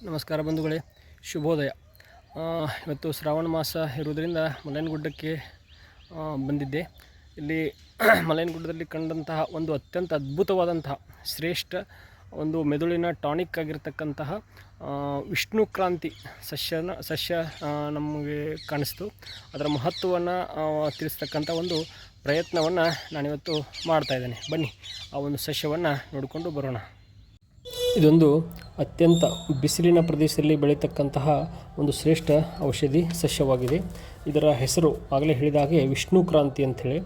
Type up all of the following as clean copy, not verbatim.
ನಮಸ್ಕಾರ ಬಂಧುಗಳೇ, ಶುಭೋದಯ. ಇವತ್ತು ಶ್ರಾವಣ ಮಾಸ ಇರುವುದರಿಂದ ಮಲಯನಗುಡ್ಡಕ್ಕೆ ಬಂದಿದ್ದೆ. ಇಲ್ಲಿ ಮಲಯನಗುಡ್ಡದಲ್ಲಿ ಕಂಡಂತಹ ಒಂದು ಅತ್ಯಂತ ಅದ್ಭುತವಾದಂತಹ ಶ್ರೇಷ್ಠ ಒಂದು ಮೆದುಳಿನ ಟಾನಿಕ್ ಆಗಿರ್ತಕ್ಕಂತಹ ವಿಷ್ಣುಕ್ರಾಂತಿ ಸಸ್ಯ ನಮಗೆ ಕಾಣಿಸ್ತು. ಅದರ ಮಹತ್ವವನ್ನು ತಿಳಿಸ್ತಕ್ಕಂಥ ಒಂದು ಪ್ರಯತ್ನವನ್ನು ನಾನಿವತ್ತು ಮಾಡ್ತಾಯಿದ್ದೇನೆ. ಬನ್ನಿ ಆ ಒಂದು ಸಸ್ಯವನ್ನು ನೋಡಿಕೊಂಡು ಬರೋಣ. ಇದೊಂದು ಅತ್ಯಂತ ಬಿಸಿಲಿನ ಪ್ರದೇಶದಲ್ಲಿ ಬೆಳೀತಕ್ಕಂತಹ ಒಂದು ಶ್ರೇಷ್ಠ ಔಷಧಿ ಸಸ್ಯವಾಗಿದೆ. ಇದರ ಹೆಸರು ಆಗಲೇ ಹೇಳಿದ ಹಾಗೆ ವಿಷ್ಣುಕ್ರಾಂತಿ ಅಂಥೇಳಿ.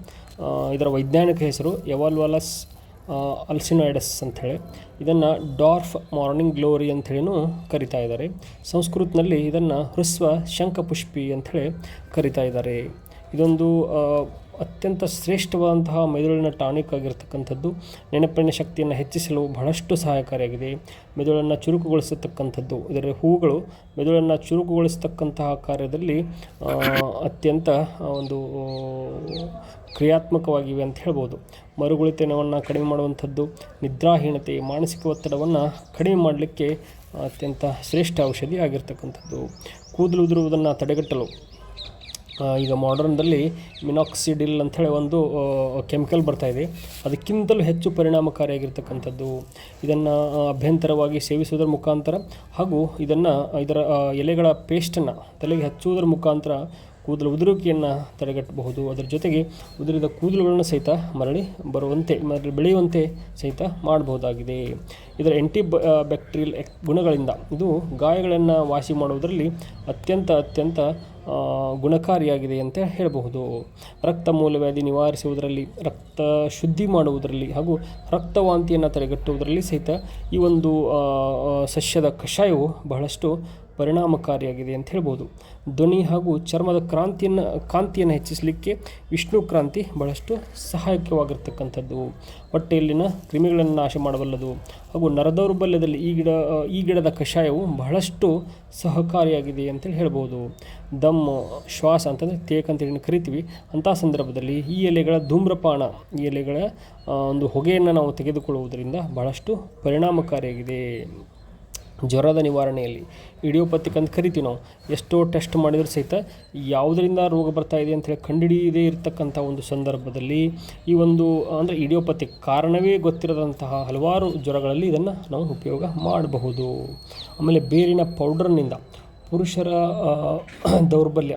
ಇದರ ವೈಜ್ಞಾನಿಕ ಹೆಸರು ಎವಾಲ್ವಾಲಸ್ ಅಲ್ಸಿನಾಯ್ಡಸ್ ಅಂಥೇಳಿ. ಇದನ್ನು ಡಾರ್ಫ್ ಮಾರ್ನಿಂಗ್ ಗ್ಲೋರಿ ಅಂಥೇಳಿನೂ ಕರಿತಾ ಇದ್ದಾರೆ. ಸಂಸ್ಕೃತದಲ್ಲಿ ಇದನ್ನು ಹೃಸ್ವ ಶಂಖಪುಷ್ಪಿ ಅಂಥೇಳಿ ಕರಿತಾ ಇದ್ದಾರೆ. ಇದೊಂದು ಅತ್ಯಂತ ಶ್ರೇಷ್ಠವಾದಂತಹ ಮೆದುಳಿನ ಟಾನಿಕ್ ಆಗಿರ್ತಕ್ಕಂಥದ್ದು. ನೆನಪಿನ ಶಕ್ತಿಯನ್ನು ಹೆಚ್ಚಿಸಲು ಬಹಳಷ್ಟು ಸಹಾಯಕಾರಿಯಾಗಿದೆ. ಮೆದುಳನ್ನು ಚುರುಕುಗೊಳಿಸತಕ್ಕಂಥದ್ದು. ಇದರ ಹೂಗಳು ಮೆದುಳನ್ನು ಚುರುಕುಗೊಳಿಸತಕ್ಕಂತಹ ಕಾರ್ಯದಲ್ಲಿ ಅತ್ಯಂತ ಒಂದು ಕ್ರಿಯಾತ್ಮಕವಾಗಿವೆ ಅಂತ ಹೇಳ್ಬೋದು. ಮರುಗುಳಿತನವನ್ನು ಕಡಿಮೆ ಮಾಡುವಂಥದ್ದು, ನಿದ್ರಾಹೀನತೆ, ಮಾನಸಿಕ ಒತ್ತಡವನ್ನು ಕಡಿಮೆ ಮಾಡಲಿಕ್ಕೆ ಅತ್ಯಂತ ಶ್ರೇಷ್ಠ ಔಷಧಿ ಆಗಿರ್ತಕ್ಕಂಥದ್ದು. ಕೂದಲು ಉದುರುವುದನ್ನು ತಡೆಗಟ್ಟಲು ಈಗ ಮಾಡರ್ನ್ದಲ್ಲಿ ಮಿನಾಕ್ಸಿಡಿಲ್ ಅಂಥೇಳಿ ಒಂದು ಕೆಮಿಕಲ್ ಬರ್ತಾಯಿದೆ. ಅದಕ್ಕಿಂತಲೂ ಹೆಚ್ಚು ಪರಿಣಾಮಕಾರಿಯಾಗಿರ್ತಕ್ಕಂಥದ್ದು. ಇದನ್ನು ಅಭ್ಯಂತರವಾಗಿ ಸೇವಿಸುವುದರ ಮುಖಾಂತರ ಹಾಗೂ ಇದರ ಎಲೆಗಳ ಪೇಸ್ಟನ್ನು ತಲೆಗೆ ಹಚ್ಚುವುದರ ಮುಖಾಂತರ ಕೂದಲು ಉದುರುವಿಕೆಯನ್ನು ತಡೆಗಟ್ಟಬಹುದು. ಅದರ ಜೊತೆಗೆ ಉದುರಿದ ಕೂದಲುಗಳನ್ನು ಸಹಿತ ಮರಳಿ ಬೆಳೆಯುವಂತೆ ಸಹಿತ ಮಾಡಬಹುದಾಗಿದೆ. ಇದರ ಬ್ಯಾಕ್ಟೀರಿಯಲ್ ಗುಣಗಳಿಂದ ಇದು ಗಾಯಗಳನ್ನು ವಾಸಿ ಮಾಡುವುದರಲ್ಲಿ ಅತ್ಯಂತ ಗುಣಕಾರಿಯಾಗಿದೆ ಅಂತ ಹೇಳಬಹುದು. ರಕ್ತ ಮೂಲವ್ಯಾಧಿ ನಿವಾರಿಸುವುದರಲ್ಲಿ, ರಕ್ತ ಶುದ್ಧಿ ಮಾಡುವುದರಲ್ಲಿ ಹಾಗೂ ರಕ್ತವಾಂತಿಯನ್ನು ತಡೆಗಟ್ಟುವುದರಲ್ಲಿ ಸಹಿತ ಈ ಒಂದು ಸಸ್ಯದ ಕಷಾಯವು ಬಹಳಷ್ಟು ಪರಿಣಾಮಕಾರಿಯಾಗಿದೆ ಅಂತ ಹೇಳ್ಬೋದು. ಧ್ವನಿ ಹಾಗೂ ಚರ್ಮದ ಕಾಂತಿಯನ್ನು ಹೆಚ್ಚಿಸಲಿಕ್ಕೆ ವಿಷ್ಣುಕ್ರಾಂತಿ ಬಹಳಷ್ಟು ಸಹಾಯಕವಾಗಿರ್ತಕ್ಕಂಥದ್ದು. ಹೊಟ್ಟೆಯಲ್ಲಿನ ಕ್ರಿಮಿಗಳನ್ನು ನಾಶ ಮಾಡಬಲ್ಲದು ಹಾಗೂ ನರದೌರ್ಬಲ್ಯದಲ್ಲಿ ಈ ಗಿಡದ ಕಷಾಯವು ಬಹಳಷ್ಟು ಸಹಕಾರಿಯಾಗಿದೆ ಅಂತೇಳಿ ಹೇಳ್ಬೋದು. ದಮ್ಮು, ಶ್ವಾಸ ಅಂತಂದರೆ ತೇಕ್ ಅಂತೇಳಿ ಕರಿತೀವಿ. ಅಂಥ ಸಂದರ್ಭದಲ್ಲಿ ಈ ಎಲೆಗಳ ಧೂಮ್ರಪಾನ, ಈ ಎಲೆಗಳ ಒಂದು ಹೊಗೆಯನ್ನು ನಾವು ತೆಗೆದುಕೊಳ್ಳುವುದರಿಂದ ಬಹಳಷ್ಟು ಪರಿಣಾಮಕಾರಿಯಾಗಿದೆ. ಜ್ವರದ ನಿವಾರಣೆಯಲ್ಲಿ ಇಡಿಯೋಪತಿಕ್ ಅಂತ ಕರಿತೀವಿ ನಾವು. ಎಷ್ಟೋ ಟೆಸ್ಟ್ ಮಾಡಿದರೂ ಸಹಿತ ಯಾವುದರಿಂದ ರೋಗ ಬರ್ತಾ ಇದೆ ಅಂಥೇಳಿ ಕಂಡುಹಿಡಿಯದೇ ಇರತಕ್ಕಂಥ ಒಂದು ಸಂದರ್ಭದಲ್ಲಿ ಈ ಒಂದು ಅಂದರೆ ಇಡಿಯೋಪತಿಕ್ ಕಾರಣವೇ ಗೊತ್ತಿರದಂತಹ ಹಲವಾರು ಜ್ವರಗಳಲ್ಲಿ ಇದನ್ನು ನಾವು ಉಪಯೋಗ ಮಾಡಬಹುದು. ಆಮೇಲೆ ಬೇರಿನ ಪೌಡರ್ನಿಂದ ಪುರುಷರ ದೌರ್ಬಲ್ಯ,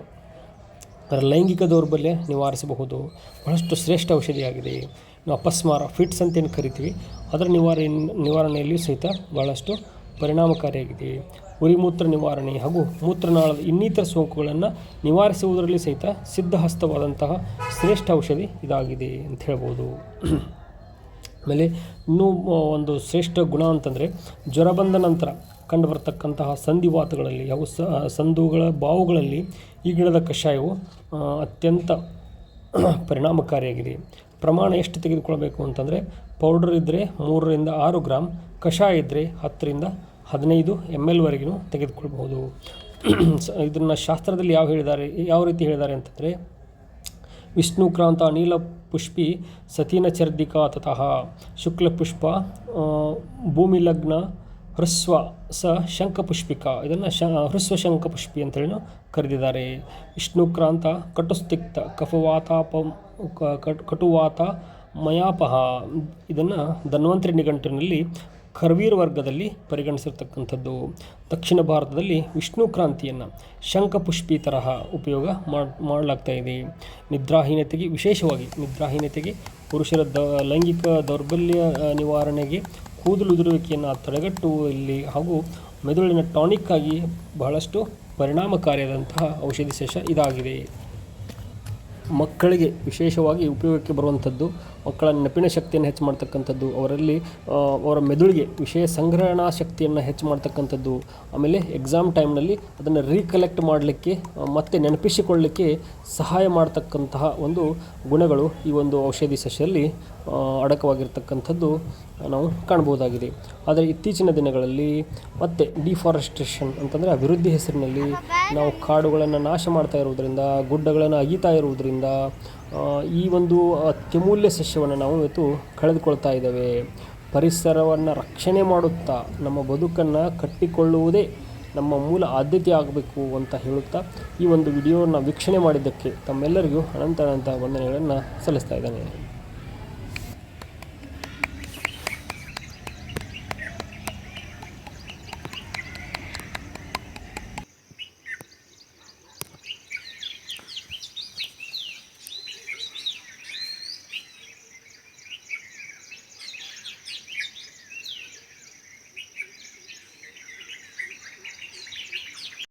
ಲೈಂಗಿಕ ದೌರ್ಬಲ್ಯ ನಿವಾರಿಸಬಹುದು. ಬಹಳಷ್ಟು ಶ್ರೇಷ್ಠ ಔಷಧಿಯಾಗಿದೆ. ಅಪಸ್ಮಾರ, ಫಿಟ್ಸ್ ಅಂತೇನು ಕರಿತೀವಿ, ಅದರ ನಿವಾರಣೆಯಲ್ಲಿಯೂ ಸಹಿತ ಬಹಳಷ್ಟು ಪರಿಣಾಮಕಾರಿಯಾಗಿದೆ. ಉರಿಮೂತ್ರ ನಿವಾರಣೆ ಹಾಗೂ ಮೂತ್ರನಾಳದ ಇನ್ನಿತರ ಸೋಂಕುಗಳನ್ನು ನಿವಾರಿಸುವುದರಲ್ಲಿ ಸಹಿತ ಸಿದ್ಧಹಸ್ತವಾದಂತಹ ಶ್ರೇಷ್ಠ ಔಷಧಿ ಇದಾಗಿದೆ ಅಂತ ಹೇಳ್ಬೋದು. ಆಮೇಲೆ ಇನ್ನೂ ಒಂದು ಶ್ರೇಷ್ಠ ಗುಣ ಅಂತಂದರೆ ಜ್ವರ ಬಂದ ನಂತರ ಕಂಡುಬರತಕ್ಕಂತಹ ಸಂಧಿವಾತಗಳಲ್ಲಿ ಹಾಗೂ ಸಂದುಗಳ ಬಾವುಗಳಲ್ಲಿ ಈ ಗಿಡದ ಕಷಾಯವು ಅತ್ಯಂತ ಪರಿಣಾಮಕಾರಿಯಾಗಿದೆ. ಪ್ರಮಾಣ ಎಷ್ಟು ತೆಗೆದುಕೊಳ್ಬೇಕು ಅಂತಂದರೆ ಪೌಡರ್ ಇದ್ದರೆ 3 ರಿಂದ 6 ಗ್ರಾಮ್, ಕಷಾಯ ಇದ್ದರೆ 10 ರಿಂದ 15 ml ವರೆಗೂ ತೆಗೆದುಕೊಳ್ಬಹುದು. ಇದನ್ನು ಶಾಸ್ತ್ರದಲ್ಲಿ ಯಾವ ರೀತಿ ಹೇಳಿದ್ದಾರೆ ಅಂತಂದರೆ ವಿಷ್ಣುಕ್ರಾಂತ ನೀಲ ಪುಷ್ಪಿ ಸತೀನ ಚರ್ದಿಕಾ ತತಃ ಶುಕ್ಲಪುಷ್ಪ ಭೂಮಿಲಗ್ನ ಹೃಸ್ವ ಶಂಖಪುಷ್ಪಿಕ. ಇದನ್ನು ಹೃಸ್ವ ಶಂಖಪುಷ್ಪಿ ಅಂತೇಳಿ ಕರೆದಿದ್ದಾರೆ. ವಿಷ್ಣುಕ್ರಾಂತ ಕಟುಸ್ತಿಕ್ತ ಕಟುವಾತ ಮಯಾಪಹ. ಇದನ್ನು ಧನ್ವಂತರಿ ನಿಘಂಟಿನಲ್ಲಿ ಖರ್ವೀರ್ ವರ್ಗದಲ್ಲಿ ಪರಿಗಣಿಸಿರ್ತಕ್ಕಂಥದ್ದು. ದಕ್ಷಿಣ ಭಾರತದಲ್ಲಿ ವಿಷ್ಣುಕ್ರಾಂತಿಯನ್ನು ಶಂಖಪುಷ್ಪಿ ತರಹ ಉಪಯೋಗ ಮಾಡಲಾಗ್ತಾ ಇದೆ. ನಿದ್ರಾಹೀನತೆಗೆ, ಪುರುಷರ ಲೈಂಗಿಕ ದೌರ್ಬಲ್ಯ ನಿವಾರಣೆಗೆ, ಕೂದಲು ಉದುರುವಿಕೆಯನ್ನು ತಡೆಗಟ್ಟುವಲ್ಲಿ ಹಾಗೂ ಮೆದುಳಿನ ಟಾನಿಕ್ ಆಗಿ ಬಹಳಷ್ಟು ಪರಿಣಾಮಕಾರಿಯಾದಂತಹ ಔಷಧಿ ಸಸ್ಯ ಇದಾಗಿದೆ. ಮಕ್ಕಳಿಗೆ ವಿಶೇಷವಾಗಿ ಉಪಯೋಗಕ್ಕೆ ಬರುವಂಥದ್ದು, ಮಕ್ಕಳ ನೆನಪಿನ ಶಕ್ತಿಯನ್ನು ಹೆಚ್ಚು ಮಾಡ್ತಕ್ಕಂಥದ್ದು, ಅವರ ಮೆದುಳಿಗೆ ವಿಷಯ ಸಂಗ್ರಹಣಾ ಶಕ್ತಿಯನ್ನು ಹೆಚ್ಚು ಮಾಡ್ತಕ್ಕಂಥದ್ದು, ಆಮೇಲೆ ಎಕ್ಸಾಮ್ ಟೈಮ್ನಲ್ಲಿ ಅದನ್ನು ರೀಕಲೆಕ್ಟ್ ಮಾಡಲಿಕ್ಕೆ ಮತ್ತು ನೆನಪಿಸಿಕೊಳ್ಳಲಿಕ್ಕೆ ಸಹಾಯ ಮಾಡ್ತಕ್ಕಂತಹ ಒಂದು ಗುಣಗಳು ಈ ಒಂದು ಔಷಧಿ ಸಸ್ಯದಲ್ಲಿ ಅಡಕವಾಗಿರ್ತಕ್ಕಂಥದ್ದು ನಾವು ಕಾಣ್ಬೋದಾಗಿದೆ. ಆದರೆ ಇತ್ತೀಚಿನ ದಿನಗಳಲ್ಲಿ ಮತ್ತೆ ಡಿಫಾರೆಸ್ಟೇಷನ್ ಅಂತಂದರೆ ಅಭಿವೃದ್ಧಿ ಹೆಸರಿನಲ್ಲಿ ನಾವು ಕಾಡುಗಳನ್ನು ನಾಶ ಮಾಡ್ತಾ ಇರುವುದರಿಂದ, ಗುಡ್ಡಗಳನ್ನು ಅಗೀತಾ ಇರುವುದರಿಂದ ಈ ಒಂದು ಅತ್ಯಮೂಲ್ಯ ಸಸ್ಯವನ್ನು ನಾವು ಇವತ್ತು ಕಳೆದುಕೊಳ್ತಾ ಇದ್ದೇವೆ. ಪರಿಸರವನ್ನು ರಕ್ಷಣೆ ಮಾಡುತ್ತಾ ನಮ್ಮ ಬದುಕನ್ನು ಕಟ್ಟಿಕೊಳ್ಳುವುದೇ ನಮ್ಮ ಮೂಲ ಆದ್ಯತೆ ಆಗಬೇಕು ಅಂತ ಹೇಳುತ್ತಾ ಈ ಒಂದು ವಿಡಿಯೋನ ವೀಕ್ಷಣೆ ಮಾಡಿದ್ದಕ್ಕೆ ತಮ್ಮೆಲ್ಲರಿಗೂ ಅನಂತ ವಂದನೆಗಳನ್ನು ಸಲ್ಲಿಸ್ತಾ ಇದ್ದೇನೆ.